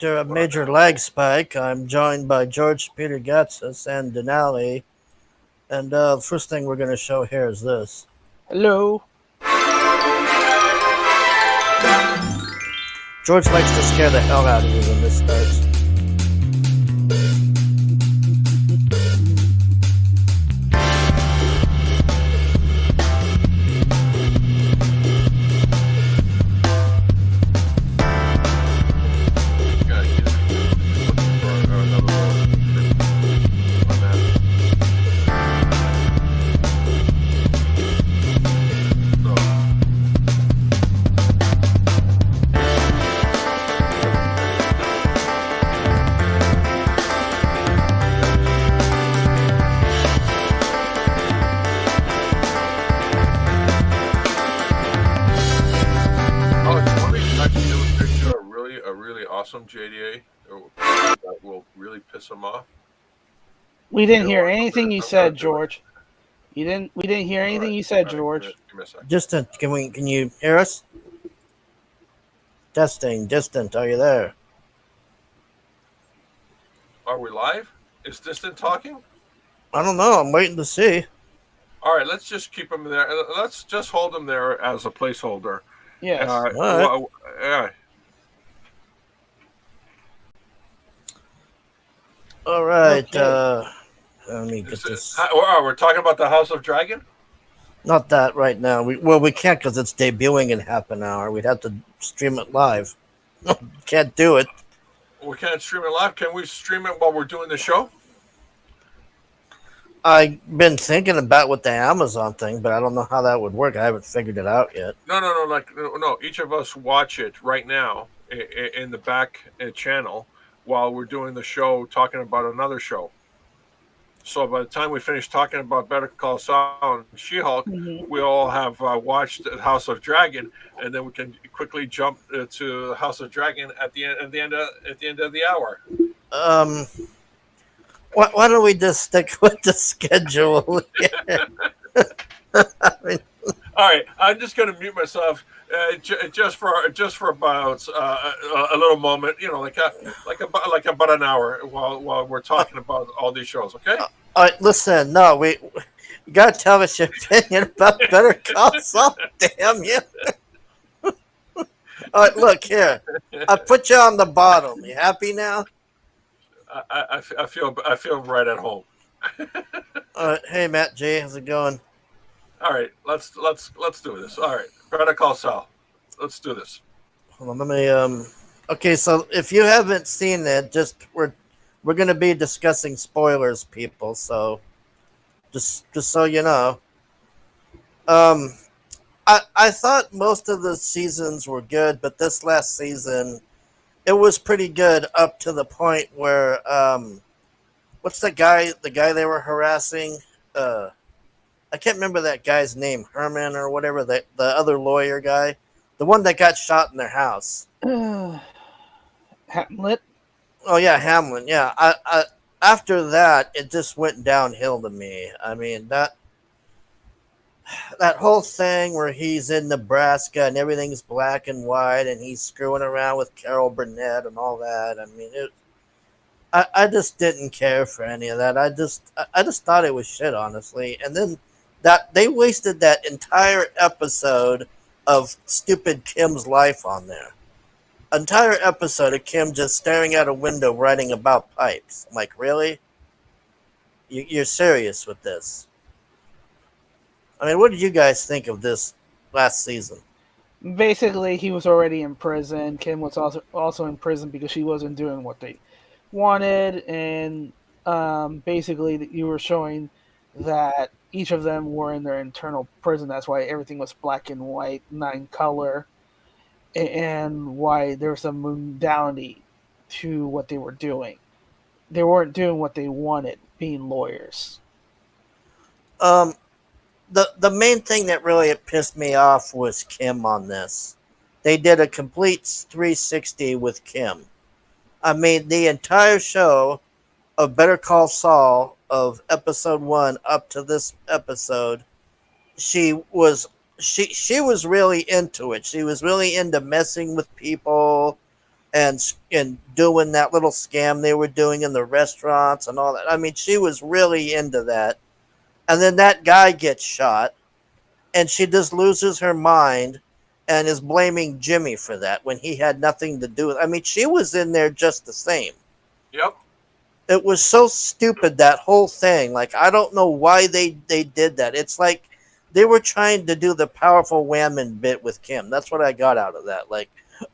after a major lag spike, I'm joined by George Peter Gatsis and Denali. And the first thing we're going to show here is this. Hello. George likes to scare the hell out of you when this starts. Awesome JDA that will really piss him off. We didn't hear anything you said, George. We didn't hear anything you said, George. Give me a second. Distant, can you hear us? Testing, distant, are you there? Are we live? Is Distant talking? I don't know, I'm waiting to see. All right, let's just keep him there. Let's just hold him there as a placeholder. Yes. All right. Okay. Let me get this. We're talking about the House of Dragon? Not that right now. We can't because it's debuting in half an hour. We'd have to stream it live. Can't do it. We can't stream it live. Can we stream it while we're doing the show? I've been thinking about with the Amazon thing, but I don't know how that would work. I haven't figured it out yet. No. Each of us watch it right now in the back channel while we're doing the show, talking about another show. So by the time we finish talking about Better Call Saul and She-Hulk, we all have watched House of Dragon, and then we can quickly jump to House of Dragon at the end of the hour. Why don't we just stick with the schedule? All right, I'm just going to mute myself just for about a little moment, like about an hour while we're talking about all these shows. Okay. All right, listen. No, you gotta tell us your opinion about Better Call Saul. Damn you! All right, look here. I put you on the bottom. You happy now? I feel right at home. All right, hey Matt J, how's it going? All right, let's do this. All right, Better Call Saul. Let's do this. Hold on, let me Okay, so if you haven't seen it, we're going to be discussing spoilers, people. So just so you know, I thought most of the seasons were good, but this last season it was pretty good up to the point where what's the guy they were harassing? I can't remember that guy's name, Herman or whatever, the other lawyer guy, the one that got shot in their house. Hamlet. Oh yeah, Hamlin. Yeah, I after that it just went downhill to me. I mean that whole thing where he's in Nebraska and everything's black and white and he's screwing around with Carol Burnett and all that. I mean, I just didn't care for any of that. I just thought it was shit, honestly. And then that they wasted that entire episode of stupid Kim's life on there. Entire episode of Kim just staring out a window writing about pipes. I'm like, really? You're serious with this? I mean, what did you guys think of this last season? Basically, he was already in prison. Kim was also in prison because she wasn't doing what they wanted, and basically you were showing that each of them were in their internal prison. That's why everything was black and white, not in color, and why there was some mundanity to what they were doing. They weren't doing what they wanted, being lawyers. The main thing that really pissed me off was Kim on this. They did a complete 360 with Kim. I mean, the entire show of Better Call Saul of episode 1 up to this episode, she was really into it. She was really into messing with people and doing that little scam they were doing in the restaurants and all that. I mean, she was really into that. And then that guy gets shot, and she just loses her mind and is blaming Jimmy for that when he had nothing to do with it. I mean, she was in there just the same. Yep. It was so stupid, that whole thing. Like, I don't know why they did that. It's like they were trying to do the powerful woman bit with Kim. That's what I got out of that. Like,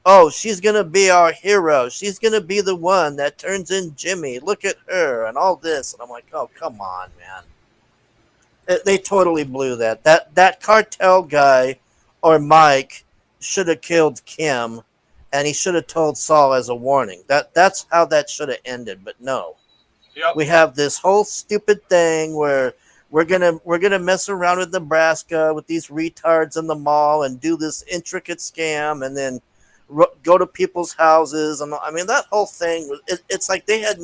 oh, she's gonna be our hero. She's gonna be the one that turns in Jimmy. Look at her and all this. And I'm like, oh, come on, man. They totally blew that. That cartel guy or Mike should have killed Kim, and he should have told Saul as a warning. That's how that should have ended. But no, Yep. we have this whole stupid thing where we're gonna mess around with Nebraska with these retards in the mall and do this intricate scam, and then go to people's houses. And I mean, that whole thing it's like they had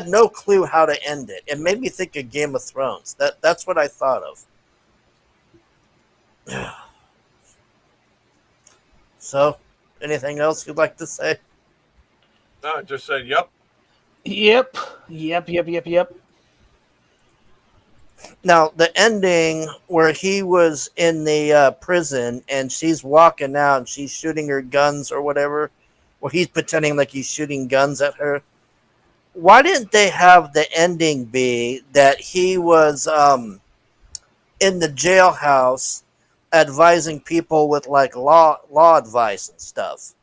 no clue how to end it. It made me think of Game of Thrones. That's what I thought of. So, anything else you'd like to say? No, I just said yep. Yep. Now, the ending where he was in the prison and she's walking out and she's shooting her guns or whatever, where he's pretending like he's shooting guns at her. Why didn't they have the ending be that he was in the jailhouse advising people with like law advice and stuff?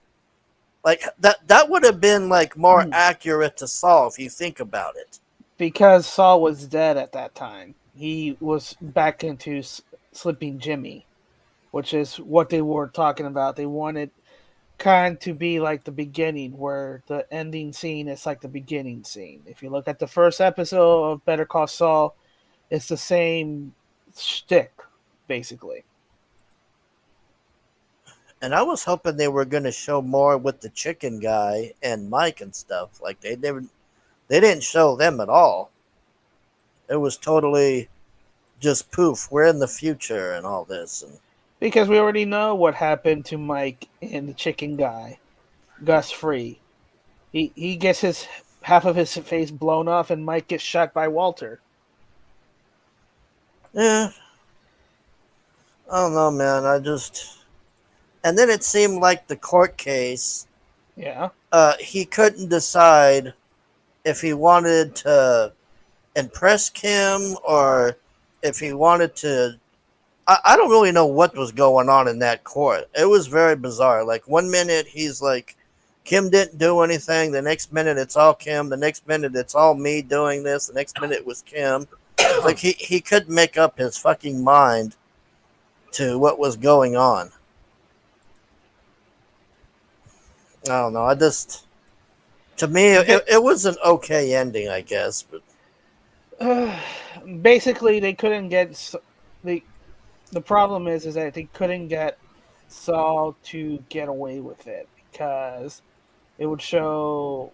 Like that would have been like more accurate to Saul if you think about it. Because Saul was dead at that time. He was back into Slipping Jimmy, which is what they were talking about. They wanted kind to be like the beginning, where the ending scene is like the beginning scene. If you look at the first episode of Better Call Saul, it's the same shtick, basically. And I was hoping they were going to show more with the chicken guy and Mike and stuff. Like they didn't show them at all. It was totally just poof. We're in the future and all this. And Because we already know what happened to Mike and the chicken guy, Gus Free. He gets his half of his face blown off, and Mike gets shot by Walter. yeah, I don't know, man. And then it seemed like the court case. Yeah. He couldn't decide if he wanted to impress Kim or if he wanted to. I don't really know what was going on in that court. It was very bizarre. Like, one minute he's like, Kim didn't do anything. The next minute it's all Kim. The next minute it's all me doing this. The next minute it was Kim. Like, he couldn't make up his fucking mind to what was going on. I don't know. To me, it was an okay ending, I guess. But Basically, they couldn't get the problem is that they couldn't get Saul to get away with it because it would show,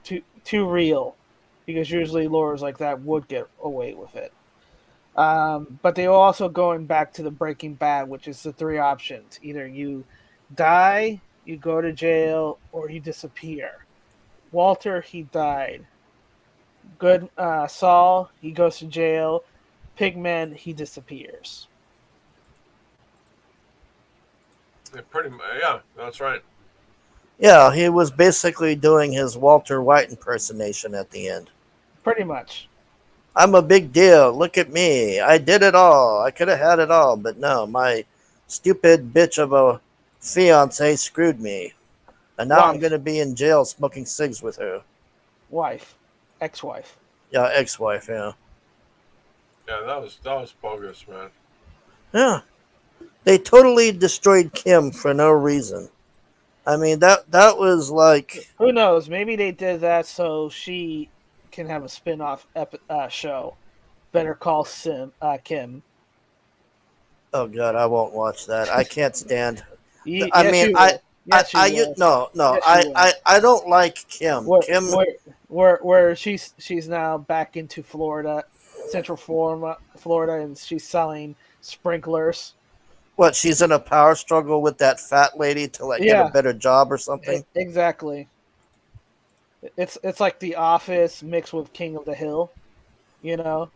too real. Because usually lawyers like that would get away with it. But they were also going back to the Breaking Bad, which is the three options: either you die, you go to jail, or you disappear. Walter, he died. Good Saul, he goes to jail. Pigman, he disappears. Yeah, that's right. yeah, he was basically doing his Walter White impersonation at the end. Pretty much. I'm a big deal. Look at me. I did it all. I could have had it all, but no, my stupid bitch of a fiance screwed me. And now I'm Wife. going to be in jail smoking cigs with her. Wife. Ex-wife. Yeah, ex-wife, yeah. Yeah, that was bogus, man. Yeah. They totally destroyed Kim for no reason. I mean, that was like, Who knows? Maybe they did that so she can have a spin-off show. Better Call Kim. oh god, I won't watch that. I can't stand. I Yes, mean, you will. Yes, you will. no, Yes, you will. I don't like Kim. Kim, Where she's now back into Florida, Central Florida, and she's selling sprinklers. What, she's in a power struggle with that fat lady to like get a Yeah, better job or something? exactly. It's like The Office mixed with King of the Hill. You know,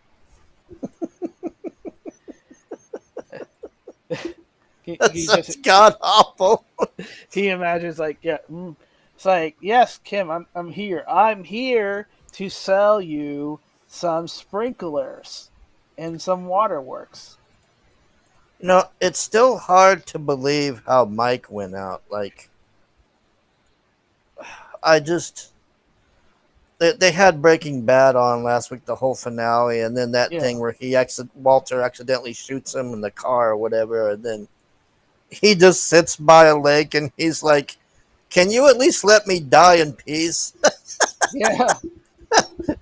That he just sounds god awful. he imagines like it's like yes, Kim, I'm here. I'm here to sell you some sprinklers and some waterworks. It's still hard to believe how Mike went out. Like, I just they had Breaking Bad on last week, the whole finale, and then that Yeah, thing where Walter accidentally shoots him in the car or whatever, and then he just sits by a lake and he's like, "Can you at least let me die in peace?" yeah,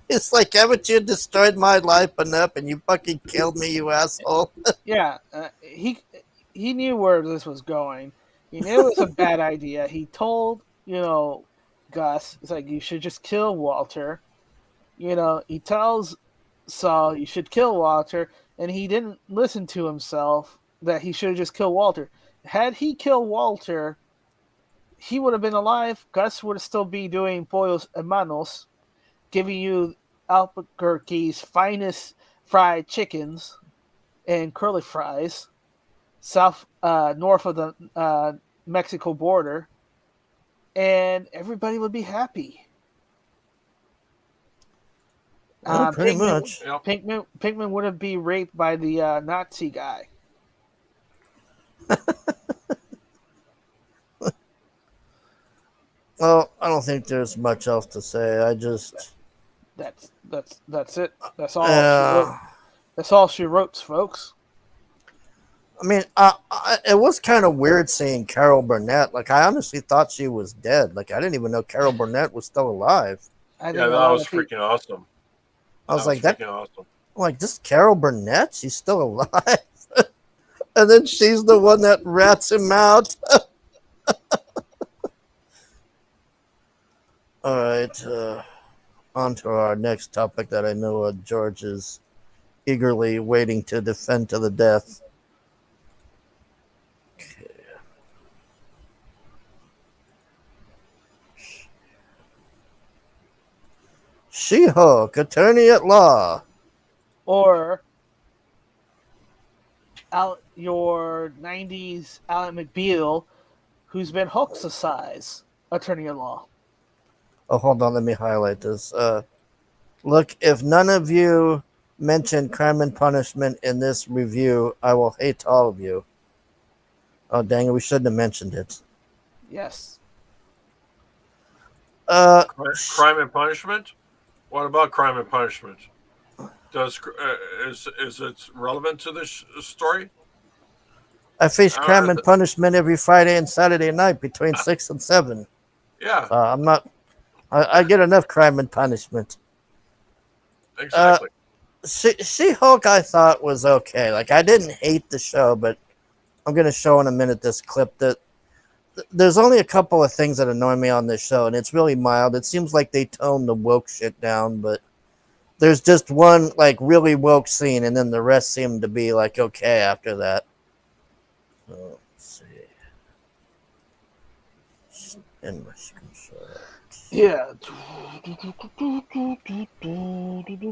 It's like, haven't you destroyed my life enough, and you fucking killed me, you asshole? yeah. He knew where this was going. He knew it was a bad idea. He told Gus, it's like you should just kill Walter. He tells Saul you should kill Walter, and he didn't listen to himself that he should have just killed Walter. Had he killed Walter, he would have been alive. Gus would still be doing Pollos Hermanos, giving you Albuquerque's finest fried chickens and curly fries, north of the Mexico border, and everybody would be happy. Pretty much. Yep. Pinkman wouldn't be raped by the Nazi guy. Well, I don't think there's much else to say. I just, That's it. That's all she wrote. uh, That's all she wrote, folks. I mean, it was kind of weird seeing Carol Burnett. Like, I honestly thought she was dead. Like, I didn't even know Carol Burnett was still alive. I Yeah, think a that lot was of people. freaking awesome. I was That was like, that. freaking awesome. I'm like, this Carol Burnett, she's still alive. And then she's the one that rats him out. All right, on to our next topic that I know George is eagerly waiting to defend to the death. She-Hulk, attorney at law. Or your '90s Alan McBeal, who's been Hulk-sized attorney at law. Oh, hold on, let me highlight this. Look, if none of you mention Crime and Punishment in this review, I will hate all of you. Oh, dang it, we shouldn't have mentioned it. Yes. Uh, Crime and Punishment. What about Crime and Punishment? Is it relevant to this story? I face Crime and th- Punishment every Friday and Saturday night between 6 and 7. yeah, I'm not. I get enough Crime and Punishment. exactly. She-Hulk, I thought was okay. Like, I didn't hate the show, but I'm gonna show in a minute this clip that there's only a couple of things that annoy me on this show, and it's really mild. It seems like they toned the woke shit down, but there's just one like really woke scene, and then the rest seem to be like okay after that. So, let's see. In my screenshot. Yeah.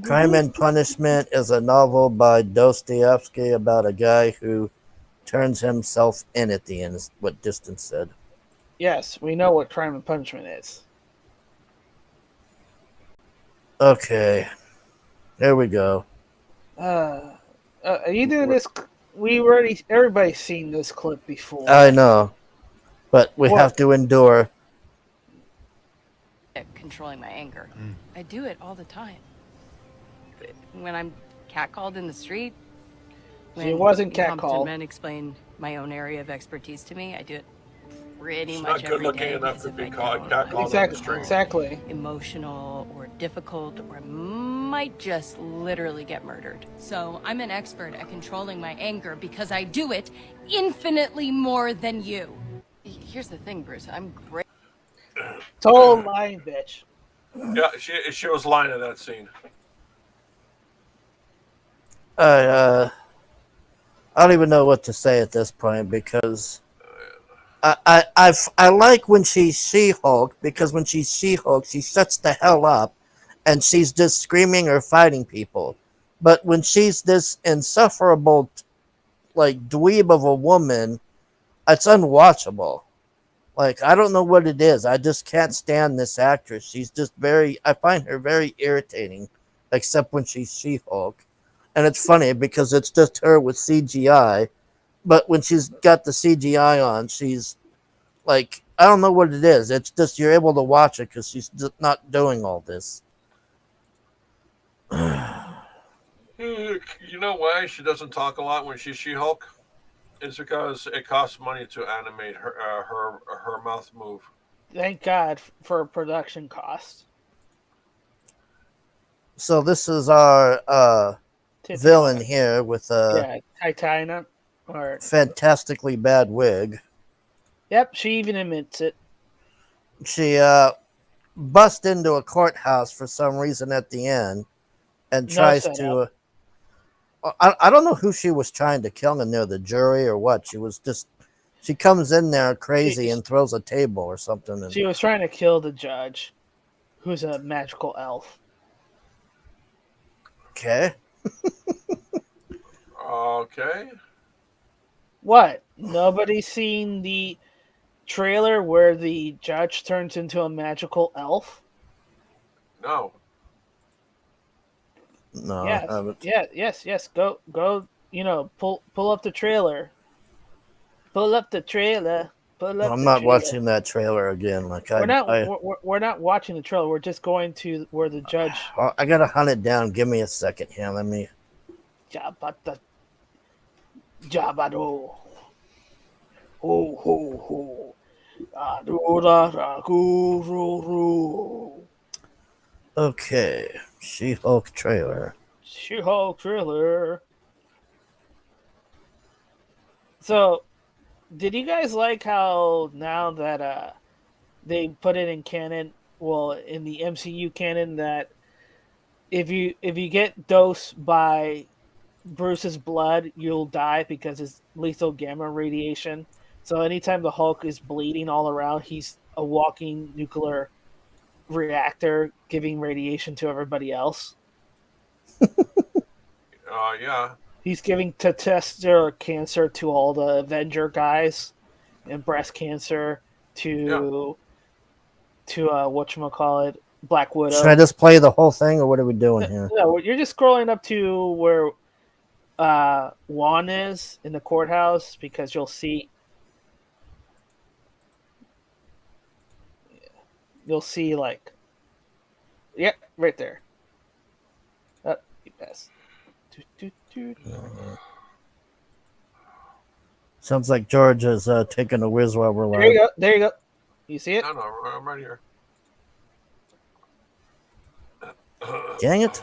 Crime and Punishment is a novel by Dostoevsky about a guy who turns himself in at the end, is what Distance said. Yes, we know what Crime and Punishment is. Okay, there we go. Either this, everybody's seen this clip before. I know, but we have to endure. Controlling my anger. I do it all the time. When I'm catcalled in the street, She wasn't incompetent catcalled. men explain my own area of expertise to me, I do it pretty It's much not good every looking day. enough to Because be if I called don't, catcalled on the street. Exactly. emotional or difficult or might just literally get murdered. So I'm an expert at controlling my anger because I do it infinitely more than you. Here's the thing, Bruce. I'm great. Total lying bitch. Yeah, she was lying in that scene. I I don't even know what to say at this point because I like when she's She-Hulk because when she's She-Hulk, she shuts the hell up, and she's just screaming or fighting people. But when she's this insufferable, like dweeb of a woman, it's unwatchable. Like I don't know what it is. I just can't stand this actress. She's just very. I find her very irritating, except when she's She-Hulk, and it's funny because it's just her with CGI. But when she's got the CGI on, she's like I don't know what it is. It's just you're able to watch it because she's just not doing all this. You know why she doesn't talk a lot when she's She-Hulk? It's because it costs money to animate her mouth move. Thank God for production costs. So this is our villain Titiana. here with a Yeah, Titania. Or fantastically bad wig. yep, she even admits it. She busts into a courthouse for some reason at the end and No tries setup. to. I don't know who she was trying to kill in there, the jury or what. She was just. She comes in there crazy and throws a table or something. And, She was trying to kill the judge, who's a magical elf. okay. Okay. What? Nobody's seen the trailer where the judge turns into a magical elf? No. No, I Yes. haven't. Yes. Go. Pull up the trailer. Pull up the trailer. Pull up I'm the not trailer. watching that trailer again. Like We're not. We're not watching the trailer. We're just going to where the judge. I gotta hunt it down. Give me a second here. Let me. Jabata. Jabado. Ho ho ho. Adora guru. Okay, She-Hulk trailer. She-Hulk trailer. So, did you guys like how now that they put it in canon, well, in the MCU canon, that if you get dosed by Bruce's blood, you'll die because it's lethal gamma radiation. So anytime the Hulk is bleeding all around, he's a walking nuclear reactor giving radiation to everybody else. Yeah. He's giving testicular cancer to all the Avenger guys, and breast cancer Yeah. to whatchamacallit, Black Should I Widow. just play the whole thing, or what are we doing here? No, you're just scrolling up to where Juan is in the courthouse because you'll see like, yeah, right there. You pass. Sounds like George is taking a whiz while we're There you live. go. There you go. You see it? No, I'm right here. Dang it!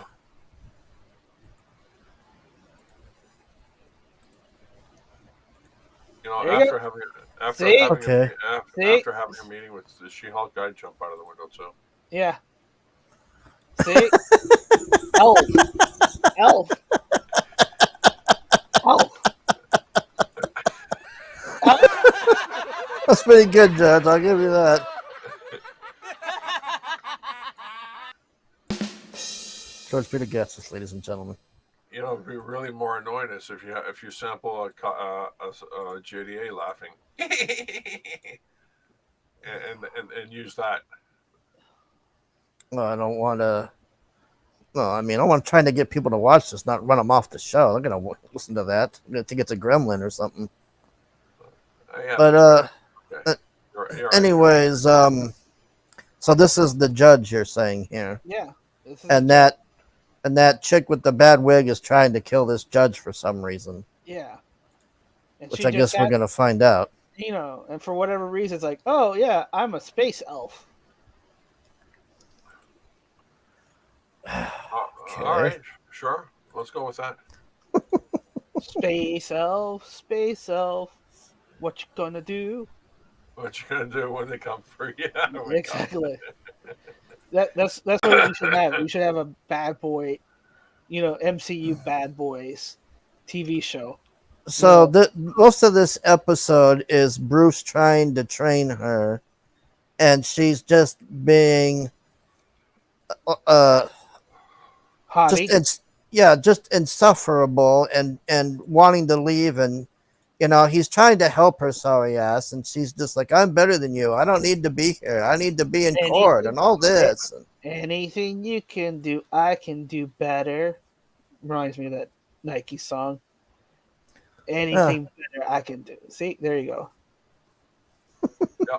You know, There you after go. having after See? having Okay. See? after having a meeting with the She-Hulk, I'd jump out of the window too. Yeah. See? Elf. Elf. Elf. Elf. That's pretty good, Judge. I'll give you that. George Peter gets this, ladies and gentlemen. You know, it'd be really more annoying is if you sample a JDA laughing and use that. No, I don't want to. No, I mean, I want trying to get people to watch this, not run them off the show. They're gonna listen to that. They're gonna think it's a gremlin or something. Yeah, But okay. You're right. anyways, so this is the judge you're saying here, Yeah. and that chick with the bad wig is trying to kill this judge for some reason, Yeah. And which she I just guess we're gonna find out. and for whatever reason, it's like, oh yeah, I'm a space elf. All right, sure. Let's go with that. Space elf. What you gonna do? What you gonna do when they come for you? Exactly. That's what we should have. We should have a bad boy, MCU bad boys TV show. So most of this episode is Bruce trying to train her, and she's just being uh just Hottie. just insufferable and wanting to leave, and he's trying to help her sorry ass, and she's just like, I'm better than you, I don't need to be here, I need to be in court Anything, and all a- this. anything you can do, I can do better. Reminds me of that Nike song. uh, Anything better, I can do. See, there you go. Yeah,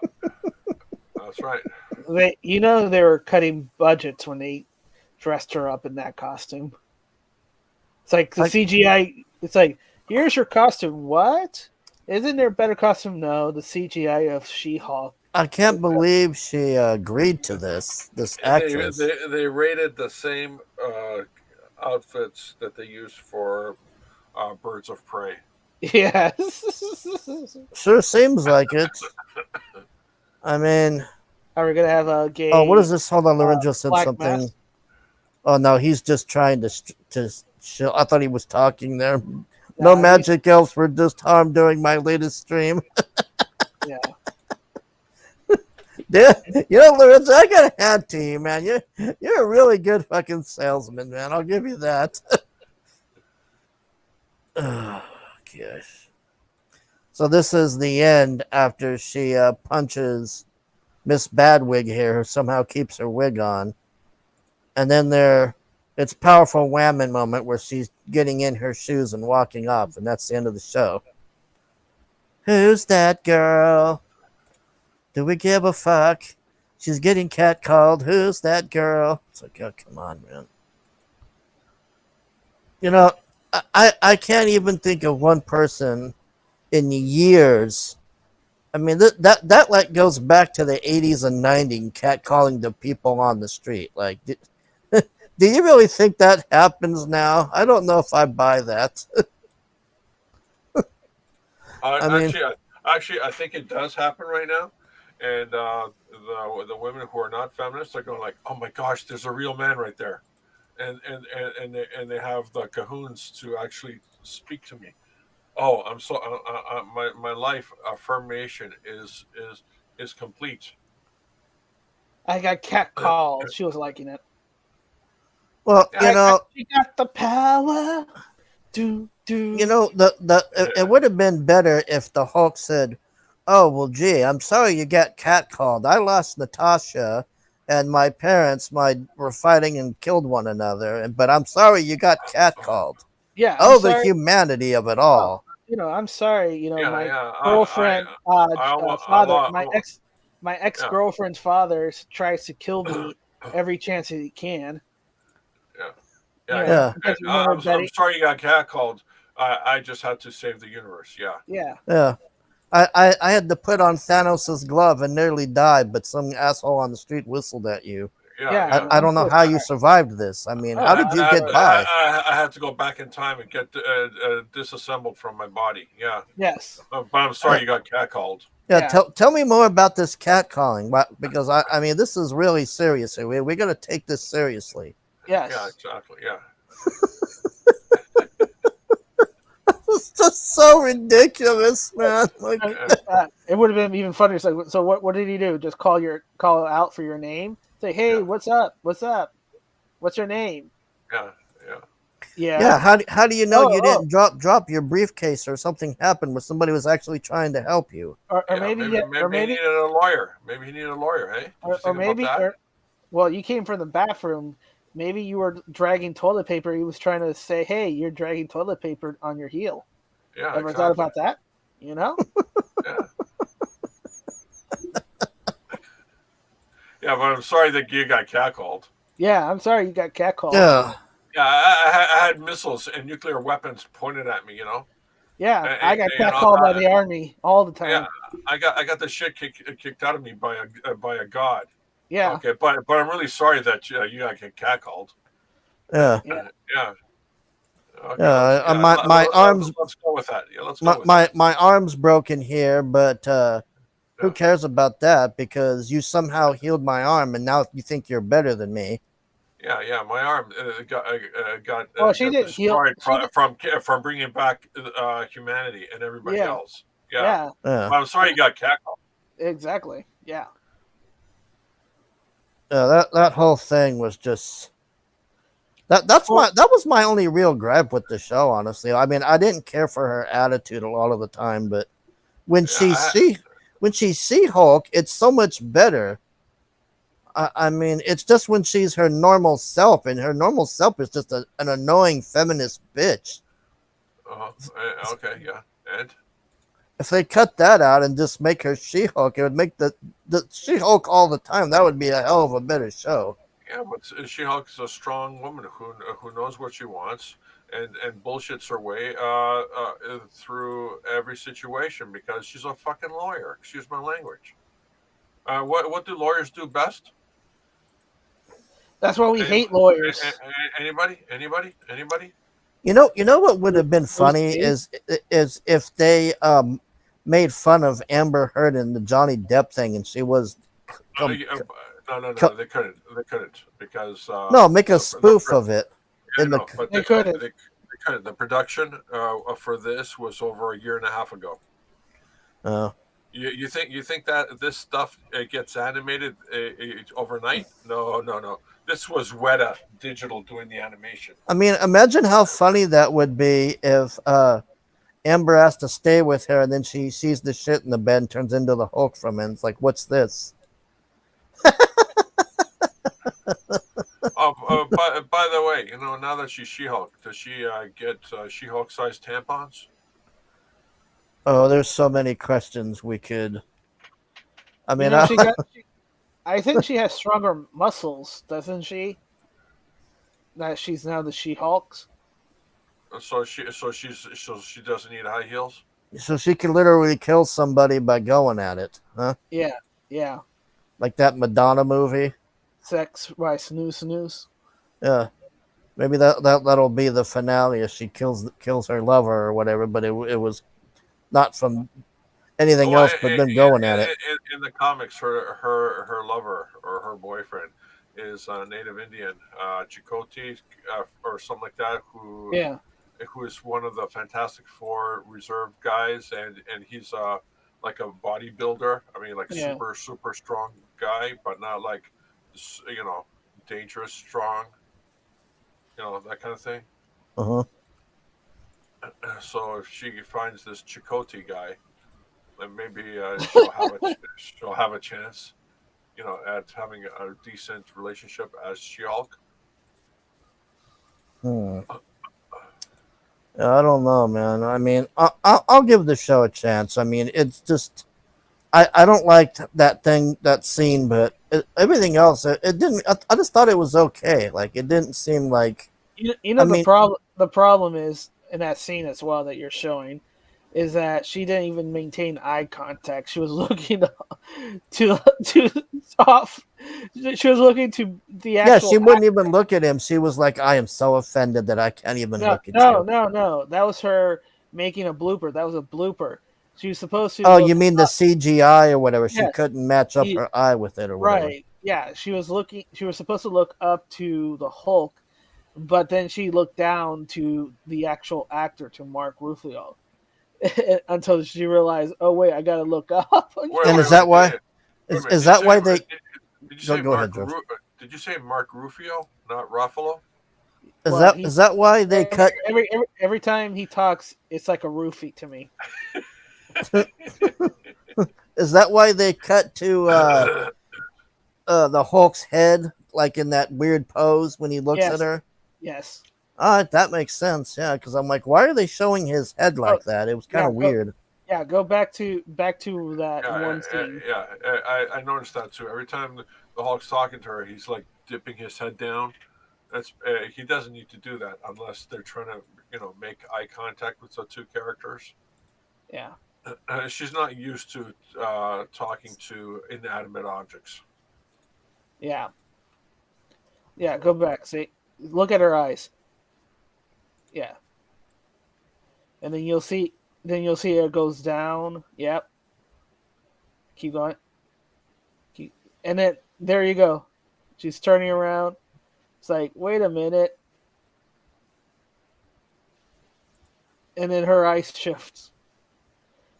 that's right. They were cutting budgets when they dressed her up in that costume. It's like the I, CGI. It's like, here's your costume. What? Isn't there a better costume? No, the CGI of She-Hulk. I can't believe she agreed to this They actress. they, they rated the same outfits that they used for Birds of Prey. Yes. Sure seems like it. I mean, Are we gonna have a oh, what gay is this? Hold on, Lorenzo said black something. mask? Oh no, he's just trying to show. I thought he was talking there. No Nah, magic elves were just harmed during my latest stream. yeah. Yeah, Lorenzo, I got a hat to you, man. You're a really good fucking salesman, man. I'll give you that. Oh, gosh. So this is the end after she punches Miss Badwig here, who somehow keeps her wig on. And then it's powerful whammon moment where she's getting in her shoes and walking off, and that's the end of the show. Who's that girl? Do we give a fuck? She's getting catcalled. Who's that girl? It's like, oh, come on, man. I can't even think of one person in years. I mean, that like goes back to the 80s and 90s, catcalling the people on the street. Like, do you really think that happens now? I don't know if I buy that. I mean, I think it does happen right now, and the women who are not feminists are going like, "Oh my gosh, there's a real man right there," and they have the cahoons to actually speak to me. Oh, I'm so my life affirmation is complete. I got cat called. She was liking it. well, She got the power. Do. It would have been better if the Hulk said, "Oh well, gee, I'm sorry you got catcalled. I lost Natasha, and my parents were fighting and killed one another. But I'm sorry you got catcalled. Yeah. I'm Oh, the sorry. humanity of it all." I'm sorry. Yeah, My yeah. girlfriend, I father, my ex yeah, girlfriend's father tries to kill me every chance he can. yeah, You yeah, know, yeah. Yeah, because I'm, remember I'm Betty? sorry you got catcalled. I just had to save the universe. Yeah, Yeah. yeah. I had to put on Thanos' glove and nearly died, but some asshole on the street whistled at you. yeah, Yeah. yeah. I I'm don't know so how you sorry. survived this. I mean, Oh, how I, did you I, get by? I had to go back in time and get disassembled from my body. Yeah, yes. but I'm sorry you got catcalled. Yeah, Yeah. tell me more about this cat calling, because I mean this is really serious here. We're gonna take this seriously. Yeah, Yes. exactly. Yeah. It's just so ridiculous, man. Like, It would have been even funnier. It's like, so what did he do? Just call out for your name? Say, hey, Yeah, what's up? What's up? What's your name? yeah, yeah. yeah, Yeah. how do you know Oh, you oh. didn't drop your briefcase or something happened where somebody was actually trying to help you? Or Yeah, maybe, maybe he needed a lawyer. Maybe he needed a lawyer. Hey, did you or think about maybe, that? well, you came from the bathroom. Maybe you were dragging toilet paper. He was trying to say, hey, you're dragging toilet paper on your heel. Yeah, Ever thought exactly. about that? You know? Yeah, yeah. But I'm sorry that you got catcalled. Yeah, I'm sorry you got catcalled. Yeah, Yeah, I had missiles and nuclear weapons pointed at me. Yeah, I got You know, catcalled by the army all the yeah. time. I got the shit kicked out of me by a god. Yeah, Okay, but I'm really sorry that you got catcalled. yeah, yeah. Yeah. Okay. yeah. Yeah. My arms, Let's go with that. Yeah. Let's go with my arms broken here, but who Yeah. cares about that? Because you somehow healed my arm, and now you think you're better than me. Yeah. My arm Well, she got didn't heal. destroyed She did. from bringing back humanity and everybody Yeah, else. Yeah. yeah, Yeah. Well, I'm sorry you got cackled. exactly. Yeah. Yeah, that whole thing was just Well, that was my only real gripe with the show, honestly. I mean, I didn't care for her attitude a lot of the time, but when Yeah. she see when she see Hulk, it's so much better. I mean, it's just when she's her normal self, and her normal self is just an annoying feminist bitch. Okay. Yeah. And If they cut that out and just make her She Hulk, it would make the She Hulk all the time. That would be a hell of a better show. yeah, but She-Hulk is a strong woman who knows what she wants and bullshits her way through every situation because she's a fucking lawyer. Excuse my language. What do lawyers do best? that's why we Anybody? hate lawyers. Anybody? You know what would have been Bruce funny Lee. is if they made fun of Amber Heard and the Johnny Depp thing, and she was com- Yeah, no. com- They couldn't. They couldn't because no, make a the spoof of it I in the know, but They couldn't. they couldn't. The production for this was over a year and a half ago. uh, You think that this stuff gets animated overnight? No. This was Weta Digital doing the animation. I mean, imagine how funny that would be if Amber has to stay with her, and then she sees the shit in the bed and turns into the Hulk from it. And it's like, what's this? By the way, now that she's She-Hulk, does she get She-Hulk sized tampons? Oh, there's so many questions we could. I You mean, know, I think she has stronger muscles, doesn't she? That she's now the She-Hulk. So she doesn't need high heels. so she could literally kill somebody by going at it, huh? Yeah, yeah. Like that Madonna movie. Sex by snooze. Yeah, maybe that'll be the finale if she kills her lover or whatever. But it was not from anything Well, else but them going at it. in the comics, her lover or her boyfriend is Native Indian, Chakotay, or something like that, Yeah, who is one of the Fantastic Four reserve guys, and he's like a bodybuilder. I mean, like yeah. super strong guy, but not like dangerous strong, that kind of thing. Uh huh. So if she finds this Chakotay guy, then maybe she'll have a chance, at having a decent relationship as She-Hulk. Hmm. I don't know, man. I mean, I'll give the show a chance. I mean, it's just I don't like that scene, but everything else it didn't. I just thought it was okay. Like it didn't seem like. You I know mean, the problem is in that scene as well that you're showing is that she didn't even maintain eye contact. She was looking to off. She was looking to the yeah, actual. she wouldn't even look at him. She was like, "I am so offended that I can't even look at you." No. That was her making a blooper. That was a blooper. She was supposed to Oh, look you mean the CGI or whatever? She Yes, couldn't match up he, her eye with it or whatever. right. Yeah, she was looking. She was supposed to look up to the Hulk, but then she looked down to the actual actor, to Mark Ruffalo, until she realized, oh wait, I gotta look up. And is that why? Wait a minute. Is that why they? Did you say Go ahead, George. Did you say Mark Ruffalo, not Ruffalo? Well, Is that why they cut? every time he talks, it's like a roofie to me. Is that why they cut to the Hulk's head, like in that weird pose when he looks Yes. at her? Yes. That makes sense. Yeah, because I'm like, why are they showing his head like that? It was kind of weird. Yeah, go back to that one scene. Yeah, I noticed that too. Every time the Hulk's talking to her, he's like dipping his head down. That's he doesn't need to do that unless they're trying to make eye contact with the two characters. Yeah. She's not used to talking to inanimate objects. Yeah. Yeah, go back. See, look at her eyes. Yeah. And then you'll see it goes down. Yep. Keep going. And then there you go. She's turning around. It's like, wait a minute, and then her eyes shifts.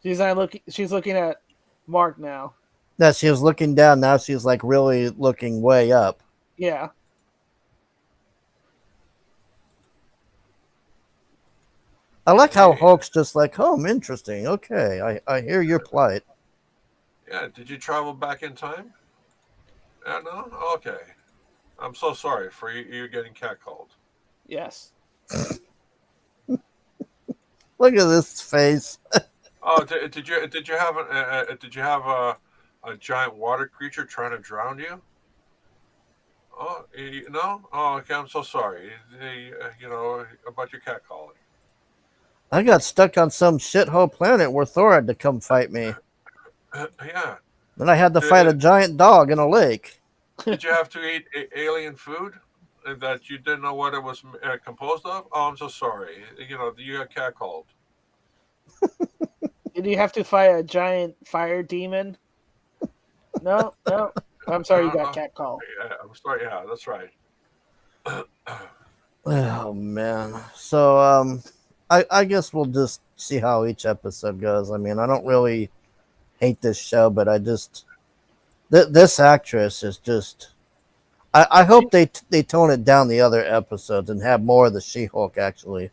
She's not looking. She's looking at Mark now. Yeah, she was looking down. Now she's like really looking way up. Yeah. I like how Hulk's just like, oh, interesting. Okay, I hear your plight. Yeah, did you travel back in time? Yeah, no? Okay. I'm so sorry for you getting catcalled. Yes. Look at this face. Oh, did you have a giant water creature trying to drown you? Oh, no? Oh, okay. I'm so sorry. You know about your cat calling. I got stuck on some shithole planet where Thor had to come fight me. Yeah. Then I had to fight a Did, giant dog in a lake. did you have to eat alien food that you didn't know what it was composed of? Oh, I'm so sorry. You know, you got cat called. Did you have to fight a giant fire demon? No, no. I'm sorry, you got No. cat call. Yeah, I'm sorry. Yeah, that's right. Oh man. So I guess we'll just see how each episode goes. I mean, I don't really hate this show, but I just this actress is just. I hope they tone it down the other episodes and have more of the She-Hulk actually.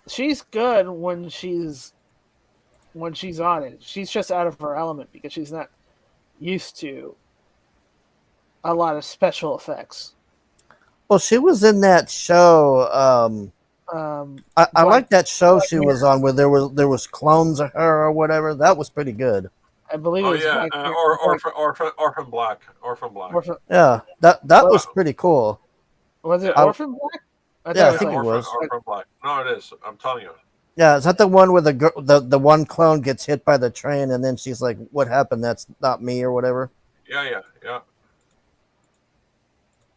She's good when she's on it. She's just out of her element because she's not used to a lot of special effects. Well, she was in that show. I like that show she was on where there was clones of her or whatever. That was pretty good. I believe it Oh was yeah, Orphan Black. Yeah, that was pretty cool. Was it I- Orphan Black? Yeah, I thought think it it was. Orphan Black. No, it is. I'm telling you. Yeah, is that the one where the one clone gets hit by the train and then she's like, "What happened? That's not me," or whatever. Yeah.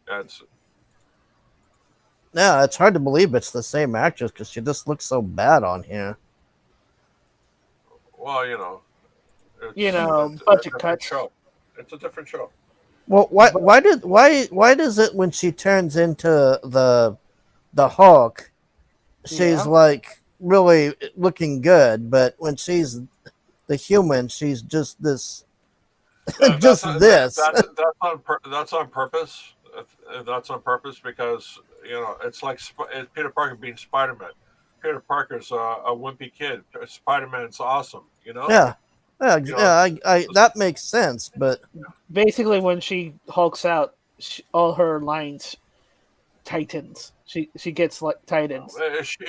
That's Yeah, it's hard to believe it's the same actress because she just looks so bad on here. well, you know. budget different cuts. show. It's a different show. Well, why does it when she turns into the Hulk, she's Yeah. like really looking good, but when she's the human, she's just this, just this. That's on purpose. That's on purpose because you know it's like Peter Parker being Spider Man. Peter Parker's a wimpy kid. Spider Man's awesome. You know. Yeah, yeah, You know, I that makes sense, but Basically, when she hulks out, all her lines tightens. She gets like tightens.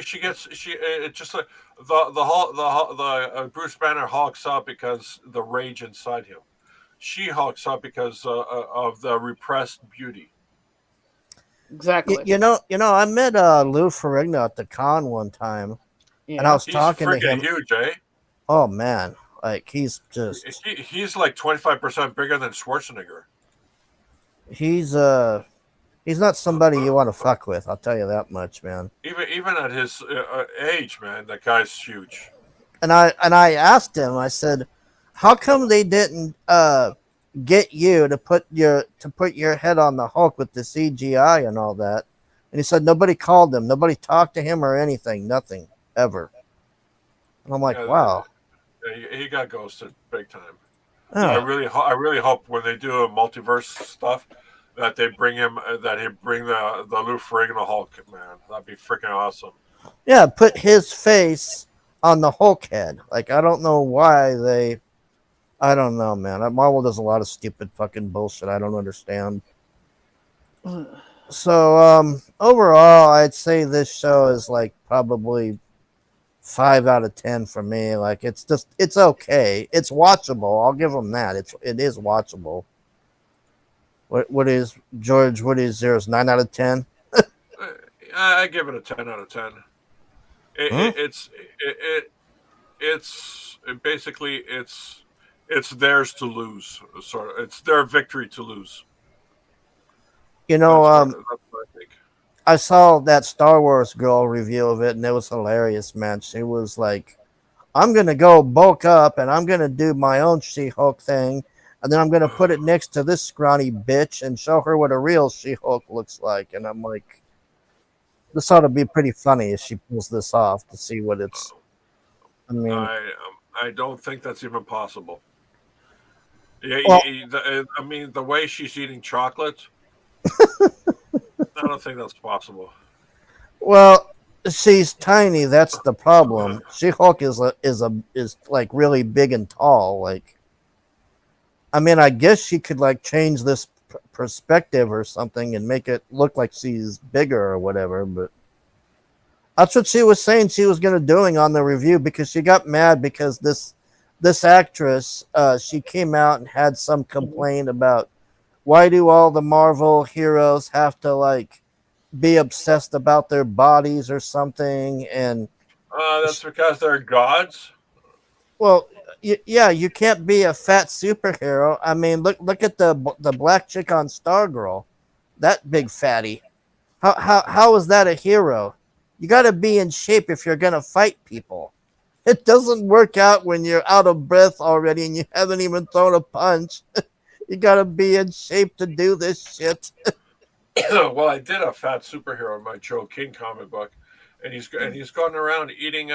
she gets it's just like the Bruce Banner hulks out because the rage inside him. She hulks out because of the repressed beauty. Exactly. you know, I met Lou Ferrigno at the con one time, and I was He's talking to freaking him. huge, eh? Oh man, like he's just He's like 25% bigger than Schwarzenegger. he's not somebody you want to fuck with. I'll tell you that much, man. Even at his age, man, that guy's huge. And I asked him. I said, "How come they didn't get you to put your head on the Hulk with the CGI and all that?" And he said nobody called him, nobody talked to him or anything, nothing ever. And I'm like, Yeah, wow. he got ghosted big time. Yeah. I really hope when they do a multiverse stuff that they bring him that he bring the Lou Ferrigno Hulk, man. That'd be freaking awesome. Yeah, put his face on the Hulk head. Like I don't know why they. I don't know, man. Marvel does a lot of stupid fucking bullshit. I don't understand. So overall, I'd say this show is like probably 5 out of 10 for me. Like it's okay. It's watchable. I'll give them that. It is watchable. What is George? What is yours? 9 out of 10. I give it a 10 out of 10. It's basically it's theirs to lose. Sort of, it's their victory to lose. You know, That's what I think. I saw that Star Wars girl review of it, and it was hilarious, man. She was like, "I'm gonna go bulk up, and I'm gonna do my own She-Hulk thing, and then I'm gonna put it next to this scrawny bitch and show her what a real She-Hulk looks like. And I'm like, this ought to be pretty funny if she pulls this off to see what it's. I mean, I don't think that's even possible. Yeah, well, I mean, the way she's eating chocolate, I don't think that's possible. well, she's tiny. That's the problem. She-Hulk is like really big and tall. Like, I mean, I guess she could like change this perspective or something and make it look like she's bigger or whatever. But that's what she was saying she was gonna doing on the review, because she got mad because this actress, she came out and had some complaint about why do all the Marvel heroes have to like be obsessed about their bodies or something. And That's because they're gods. well, yeah, you can't be a fat superhero. I mean, look at the black chick on Stargirl, that big fatty. How is that a hero? You got to be in shape if you're gonna fight people. It doesn't work out when you're out of breath already and you haven't even thrown a punch. You got to be in shape to do this shit. Well, I did a fat superhero in my Joe King comic book, and he's going around eating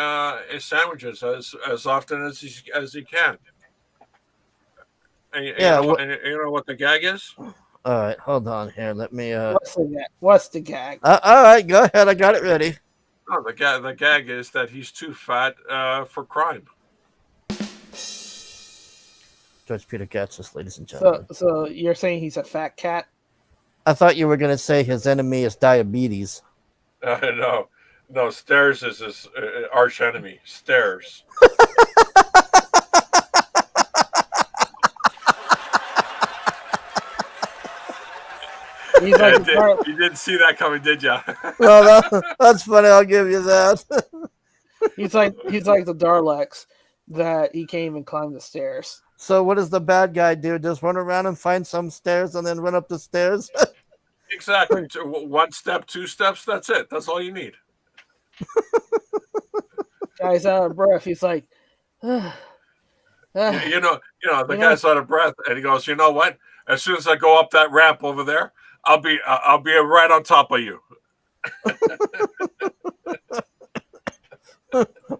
his sandwiches as often as he can. And Yeah. you know what the gag is? All right, hold on here. Let me. What's the gag? All right, go ahead. I got it ready. No, the gag is that he's too fat for crime. George Peter Gatzis, ladies and gentlemen. So you're saying he's a fat cat? I thought you were gonna say his enemy is diabetes. No, Stairs is his arch enemy. Stairs. He's like You didn't see that coming, did you? Well, that's funny. I'll give you that. he's like the Daleks that he came and climbed the stairs. So what does the bad guy do? Just run around and find some stairs and then run up the stairs? Exactly. One step, two steps. That's it. That's all you need. Guy's out of breath. He's like, The guy's out of breath, and he goes, "You know what? As soon as I go up that ramp over there, I'll be right on top of you."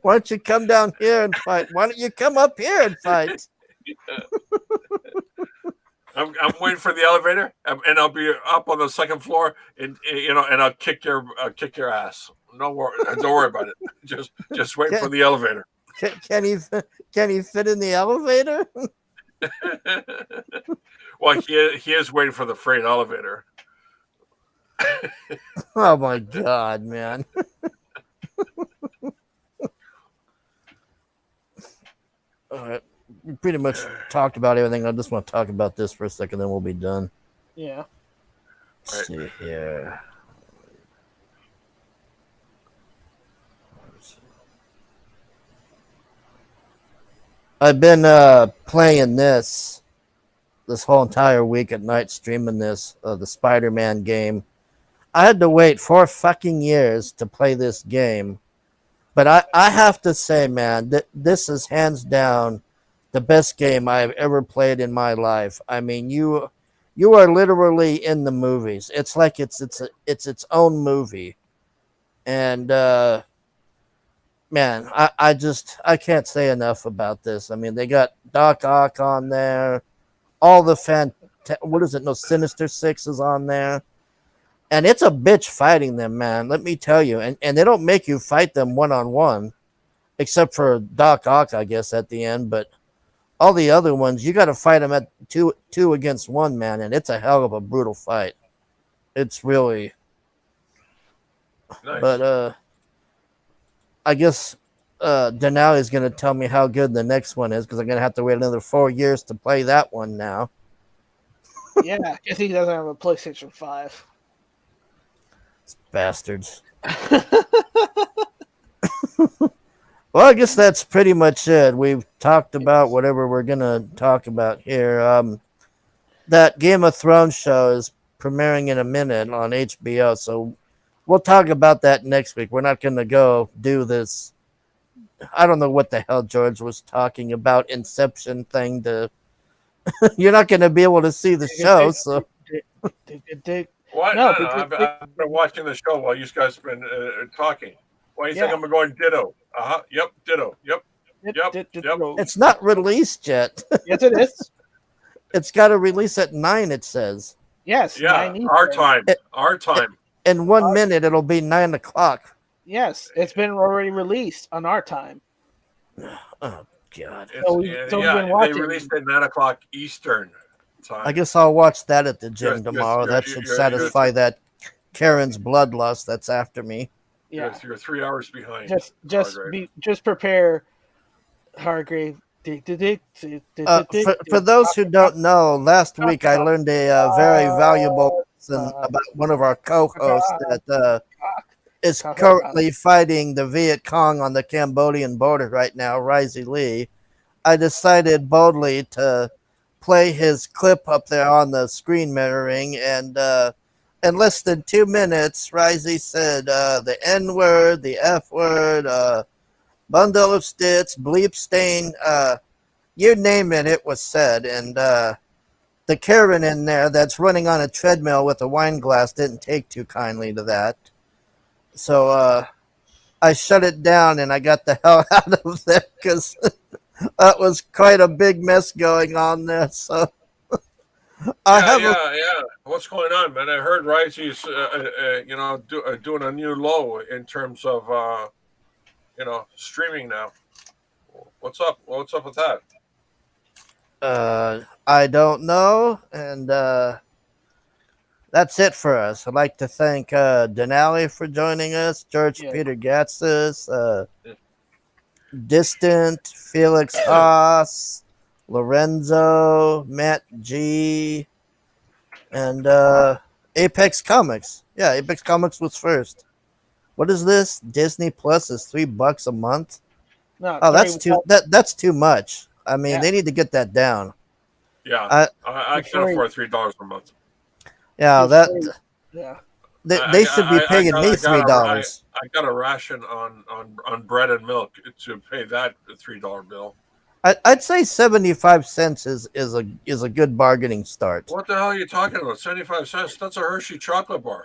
Why don't you come down here and fight? Why don't you come up here and fight? I'm waiting for the elevator, and I'll be up on the second floor, and I'll kick your ass. Don't worry about it. Just wait for the elevator. Can he fit in the elevator? Well, he is waiting for the freight elevator. Oh my god, man. All right. We pretty much talked about everything. I just want to talk about this for a second, then we'll be done. yeah. Let's see here. I've been playing this whole entire week at night, streaming this the Spider-Man game. I had to wait 4 fucking years to play this game, but I have to say, man, that this is hands down the best game I've ever played in my life. I mean, you are literally in the movies. It's like it's its own movie, and man, I can't say enough about this. I mean, they got Doc Ock on there, all the Sinister Six is on there. And it's a bitch fighting them, man. Let me tell you. And they don't make you fight them one-on-one, except for Doc Ock, I guess, at the end. But all the other ones, you got to fight them at two against one, man. And it's a hell of a brutal fight. It's really. Nice. But I guess Denali's going to tell me how good the next one is, because I'm going to have to wait another 4 years to play that one now. Yeah, because he doesn't have a PlayStation 5. Bastards. Well, I guess that's pretty much it. We've talked about whatever we're going to talk about here. That Game of Thrones show is premiering in a minute on HBO, so we'll talk about that next week. We're not going to go do this. I don't know what the hell George was talking about, Inception thing to You're not going to be able to see the Dig, show, dig, so dig, dig, dig, dig. What? No, No, no. I've been watching the show while you guys have been talking. Why do you think yeah. I'm going ditto? Uh huh. Yep. Ditto. Yep. Yep. Yep. it's not released yet. Yes, it is. It's got to release at 9, it says. Yes, Yeah. 9 Our Eastern. time. It, Our time. in 1 minute, it'll be 9 o'clock. Yes, it's been already released on our time. Oh, God. So we've Yeah. been They watching. released at 9 o'clock Eastern time. I guess I'll watch that at the gym You're, you're, tomorrow. you're, That should you're, you're, satisfy that Karen's bloodlust that's after me. Yeah, you're 3 hours behind. Hargrave. just prepare, Hargrave. Dig, dig, dig, dig, dig, dig, For dig. those who don't know, last week I Cock, learned a very valuable lesson about one of our co-hosts that is cock, currently fighting the Viet Cong on the Cambodian border right now, Risey Lee. I decided boldly to play his clip up there on the screen mirroring, and in less than 2 minutes, Risey said the N word, the F word, bundle of stits, bleep stain, you name it, it was said. And the Karen in there that's running on a treadmill with a wine glass didn't take too kindly to that. So I shut it down and I got the hell out of there because that was quite a big mess going on there. So Yeah. What's going on, man? I heard Risey's, doing a new low in terms of, streaming now. What's up? What's up with that? I don't know, and that's it for us. I'd like to thank Denali for joining us, George Peter Gatsis, Distant, Felix Haas, Lorenzo, Matt G, and Apex Comics. Yeah, Apex Comics was first. What is this? Disney Plus is $3 a month. No, Oh, that's too much. I mean, they need to get that down. Yeah, I can afford $3 a month. Yeah, yeah. They should be paying me $3. I got a ration on bread and milk to pay that $3 bill. I'd say 75 cents is a good bargaining start. What the hell are you talking about? 75 cents? That's a Hershey chocolate bar.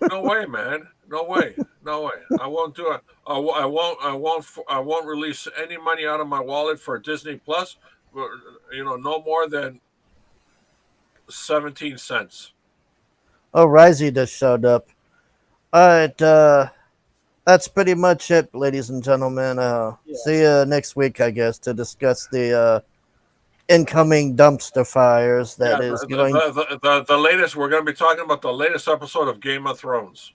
No way, man. No way. I won't do it. I won't release any money out of my wallet for Disney Plus. No more than 17 cents. Oh, Risey just showed up. All right, that's pretty much it, ladies and gentlemen. See you next week, I guess, to discuss the incoming dumpster fires the latest. We're going to be talking about the latest episode of Game of Thrones.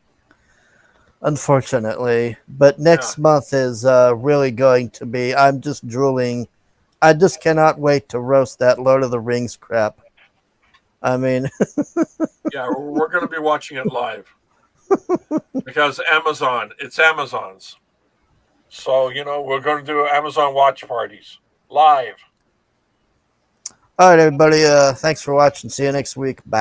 Unfortunately, but next month is really going to be. I'm just drooling. I just cannot wait to roast that Lord of the Rings crap. I mean, yeah, we're going to be watching it live because it's Amazon's. So we're going to do Amazon watch parties live. All right, everybody. Thanks for watching. See you next week. Bye.